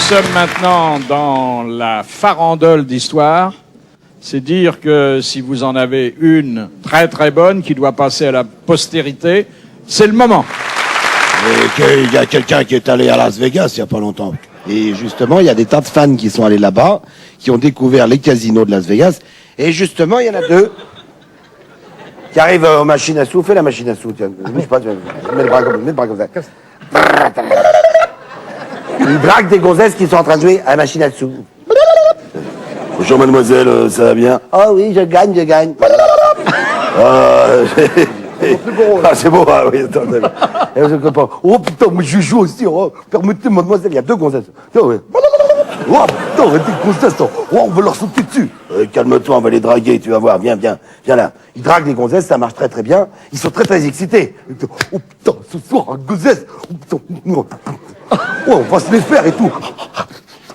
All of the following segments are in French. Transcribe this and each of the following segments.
sommes maintenant dans la farandole d'histoire. C'est dire que si vous en avez une très très bonne qui doit passer à la postérité, c'est le moment. Et il y a quelqu'un qui est allé à Las Vegas il n'y a pas longtemps. Et justement, il y a des tas de fans qui sont allés là-bas, qui ont découvert les casinos de Las Vegas. Et justement, il y en a deux qui arrivent aux machines à sous. Fais la machine à sous, tiens. Bouge pas, mets le bras comme ça. Ils draguent des gonzesses qui sont en train de jouer à la machine à sous. Bonjour mademoiselle, ça va bien? Oh oui, je gagne. C'est beau, ah oui, attendez. Oh putain, moi je joue aussi. Oh, permettez mademoiselle, il y a deux gonzesses. Oh putain, des gonzesses, oh, on va leur sauter dessus. Calme-toi, on va les draguer, tu vas voir, viens là. Ils draguent les gonzesses, ça marche très très bien. Ils sont très très excités. Oh putain, ce soir, un gonzesse. Oh putain, on va se les faire et tout.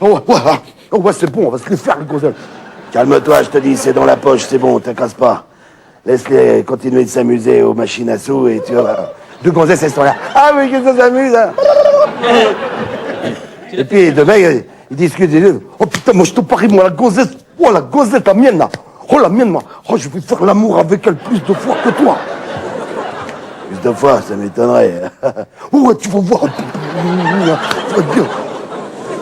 Ouais, c'est bon, on va se les faire, les gonzesses. Calme-toi, je te dis, c'est dans la poche, c'est bon, t'inquiète pas. Laisse-les continuer de s'amuser aux machines à sous et tu vois. Deux gonzesses, elles sont là. Ah, mais que ça s'amuse, hein. Et puis, demain, ils discutent, ils disent, oh putain, moi je te parie, moi, la gonzesse, la mienne, là. Oh, la mienne, moi. Oh, je vais faire l'amour avec elle plus de fois que toi. Plus de fois, ça m'étonnerait. Oh, tu vas voir. Tu vas te dire.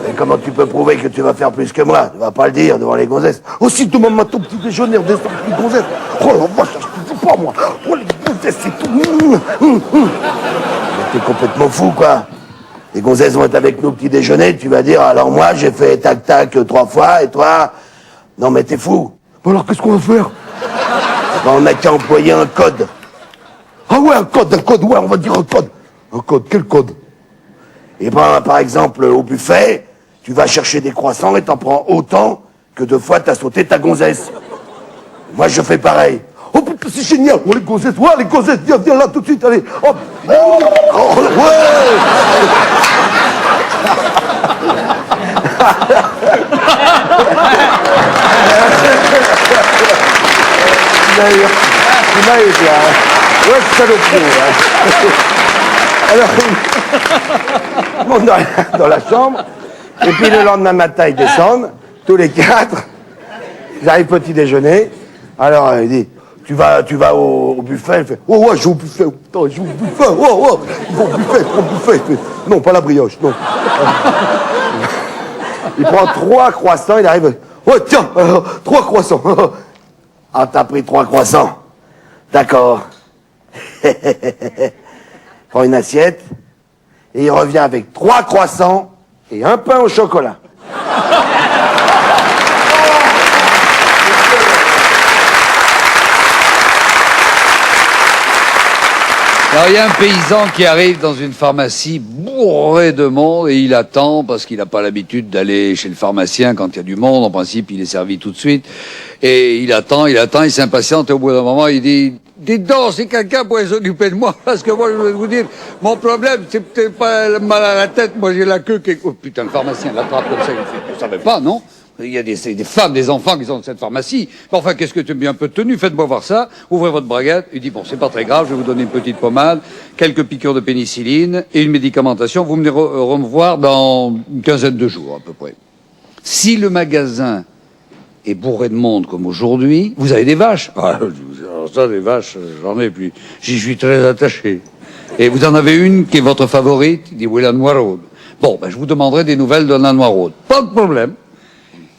Et comment tu peux prouver que tu vas faire plus que moi? Tu vas pas le dire devant les gonzesses. Aussi, demain matin, petit déjeuner, descend les gonzesses. Oh la vache, je te dis pas, moi. Oh, les gonzesses, c'est tout. Mais t'es complètement fou, quoi. Les gonzesses vont être avec nous au petit déjeuner, tu vas dire, alors moi, j'ai fait tac-tac 3 fois, et toi? Non, mais t'es fou. Alors, qu'est-ce qu'on va faire? On n'a qu'à employer un code. Ah ouais, un code, ouais, on va dire un code. Un code, quel code? Eh ben, par exemple, au buffet, tu vas chercher des croissants et t'en prends autant que 2 fois t'as sauté ta gonzesse. Moi, je fais pareil. Oh putain, c'est génial. Oh, les gonzesses, viens là tout de suite, allez. Oh, ouais. Ouais, saloperie. Alors, ils montent dans la chambre, et puis le lendemain matin, ils descendent, tous les 4, ils arrivent petit déjeuner, alors il dit, tu vas au buffet, il fait, oh ouais, je vais au buffet, putain, je vais au buffet, oh, il va au buffet, il prend le buffet, il fait, non, pas la brioche, non. Il prend 3 croissants, il arrive, oh tiens, 3 croissants. Ah, t'as pris 3 croissants, d'accord. Prend une assiette, et il revient avec 3 croissants et un pain au chocolat. Alors, il y a un paysan qui arrive dans une pharmacie bourré de monde et il attend parce qu'il n'a pas l'habitude d'aller chez le pharmacien quand il y a du monde. En principe, il est servi tout de suite. Et il attend, il s'impatiente et au bout d'un moment, il dit... Dites donc, si quelqu'un pouvait s'occuper de moi, parce que moi, je vais vous dire, mon problème, c'est peut-être pas le mal à la tête, moi j'ai la queue qui est... Oh putain, le pharmacien l'attrape comme ça, il fait, vous savez pas, non? Il y a des femmes, des enfants qui sont dans cette pharmacie. Mais enfin, qu'est-ce que tu me un peu de tenue? Faites-moi voir ça, ouvrez votre braguette. Il dit, bon, c'est pas très grave, je vais vous donner une petite pommade, quelques piqûres de pénicilline et une médicamentation. Vous venez me voir dans une quinzaine de jours, à peu près. Si le magasin est bourré de monde comme aujourd'hui, vous avez des vaches. Ah, alors ça, des vaches, j'en ai, puis j'y suis très attaché. Et vous en avez une qui est votre favorite? Il dit, oui, la Noiraude. Bon, ben, je vous demanderai des nouvelles de la Noiraude. Pas de problème.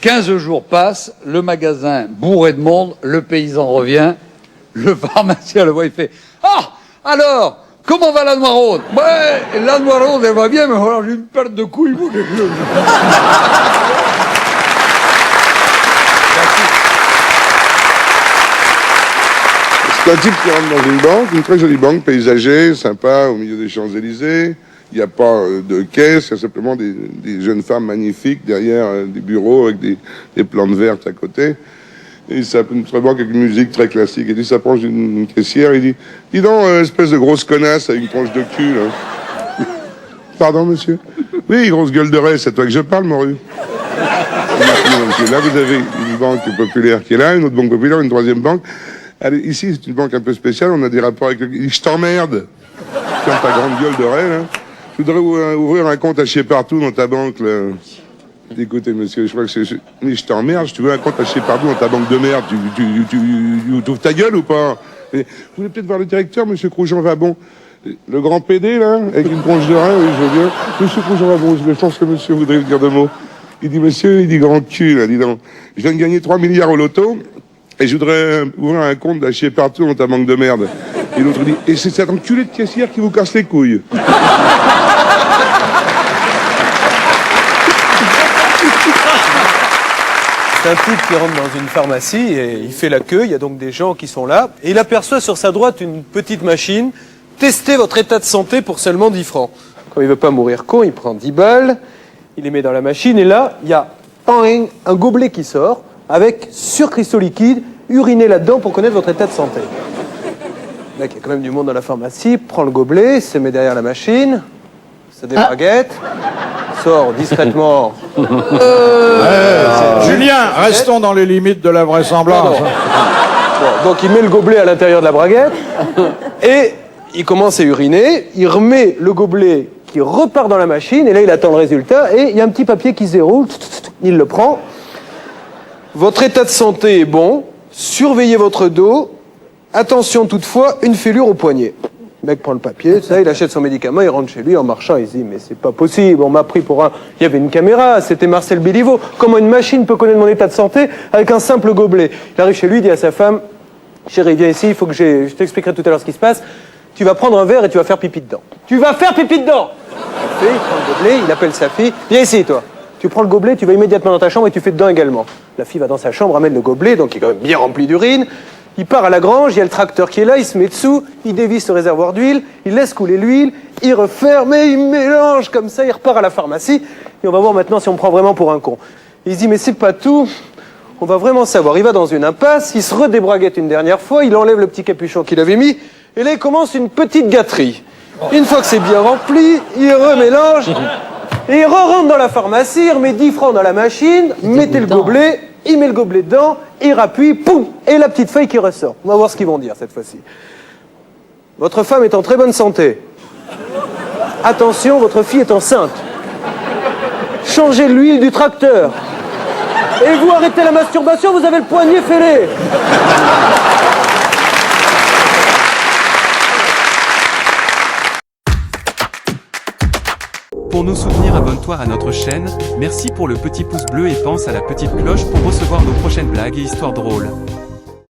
15 jours passent, le magasin bourré de monde, le paysan revient, le pharmacien le voit, il fait, ah, alors, comment va la Noiraude? Ouais, la Noiraude, elle va bien, mais alors j'ai une perte de couilles, vous, quelque chose. C'est un type qui rentre dans une banque, une très jolie banque, paysagée, sympa, au milieu des Champs-Élysées. Il n'y a pas de caisse, il y a simplement des jeunes femmes magnifiques derrière des bureaux avec des plantes vertes à côté. Et ça peut une banque avec une musique très classique. Et il s'approche d'une caissière, il dit, dis donc, espèce de grosse connasse avec une tranche de cul, là. Pardon, monsieur? Oui, grosse gueule de raie, c'est à toi que je parle, morue. Là, vous avez une banque populaire qui est là, une autre banque populaire, une troisième banque. Allez, ici, c'est une banque un peu spéciale, on a des rapports avec le... Je t'emmerde! Comme ta grande gueule de raie, là. Je voudrais ouvrir un compte à chier partout dans ta banque, là. Écoutez, monsieur, je crois que mais je t'emmerde, tu veux un compte acheté partout dans ta banque de merde, tu ouvres ta gueule ou pas? Mais vous voulez peut-être voir le directeur, monsieur Croujon-Vabon? Le grand PD, là, avec une tronche de rein, oui, je veux bien. Monsieur Croujon-Vabon, je pense que monsieur voudrait dire deux mots. Il dit, monsieur, il dit grand cul, là, dis donc. Je viens de gagner 3 milliards au loto, et je voudrais ouvrir un compte d'acheter partout dans ta banque de merde. Et l'autre dit, et c'est cet enculé de caissière qui vous casse les couilles. C'est un type qui rentre dans une pharmacie et il fait la queue, il y a donc des gens qui sont là, et il aperçoit sur sa droite une petite machine. Testez votre état de santé pour seulement 10 francs. Quand il veut pas mourir con, il prend 10 balles, il les met dans la machine, et là, il y a un gobelet qui sort, avec sur cristaux liquides, urinez là-dedans pour connaître votre état de santé. Là, il y a quand même du monde dans la pharmacie, prend le gobelet, se met derrière la machine, se débraguette, sort discrètement. Julien, restons dans les limites de la vraisemblance. Bon, donc il met le gobelet à l'intérieur de la braguette, et il commence à uriner, il remet le gobelet qui repart dans la machine, et là il attend le résultat, et il y a un petit papier qui se déroule, il le prend. Votre état de santé est bon, surveillez votre dos, attention toutefois, une fêlure au poignet. Le mec prend le papier, ça, il achète son médicament, il rentre chez lui en marchant, il se dit mais c'est pas possible, on m'a pris pour un... Il y avait une caméra, c'était Marcel Béliveau, comment une machine peut connaître mon état de santé avec un simple gobelet? Il arrive chez lui, il dit à sa femme, chérie viens ici, il faut que je t'expliquerai tout à l'heure ce qui se passe, tu vas prendre un verre et tu vas faire pipi dedans. Tu vas faire pipi dedans! Il prend le gobelet, il appelle sa fille, viens ici toi. Tu prends le gobelet, tu vas immédiatement dans ta chambre et tu fais dedans également. La fille va dans sa chambre, ramène le gobelet, donc il est quand même bien rempli d'urine. Il part à la grange, il y a le tracteur qui est là, il se met dessous, il dévisse le réservoir d'huile, il laisse couler l'huile, il referme et il mélange comme ça, il repart à la pharmacie. Et on va voir maintenant si on me prend vraiment pour un con. Il se dit, mais c'est pas tout, on va vraiment savoir. Il va dans une impasse, il se redébraguette une dernière fois, il enlève le petit capuchon qu'il avait mis, et là il commence une petite gâterie. Une fois que c'est bien rempli, il remélange, et il re-rentre dans la pharmacie, il remet 10 francs dans la machine, mettez le gobelet, il met le gobelet dedans, il rappuie, poum, et la petite feuille qui ressort. On va voir ce qu'ils vont dire cette fois-ci. Votre femme est en très bonne santé. Attention, votre fille est enceinte. Changez l'huile du tracteur. Et vous arrêtez la masturbation, vous avez le poignet fêlé. Pour nous soutenir, abonne-toi à notre chaîne, merci pour le petit pouce bleu et pense à la petite cloche pour recevoir nos prochaines blagues et histoires drôles.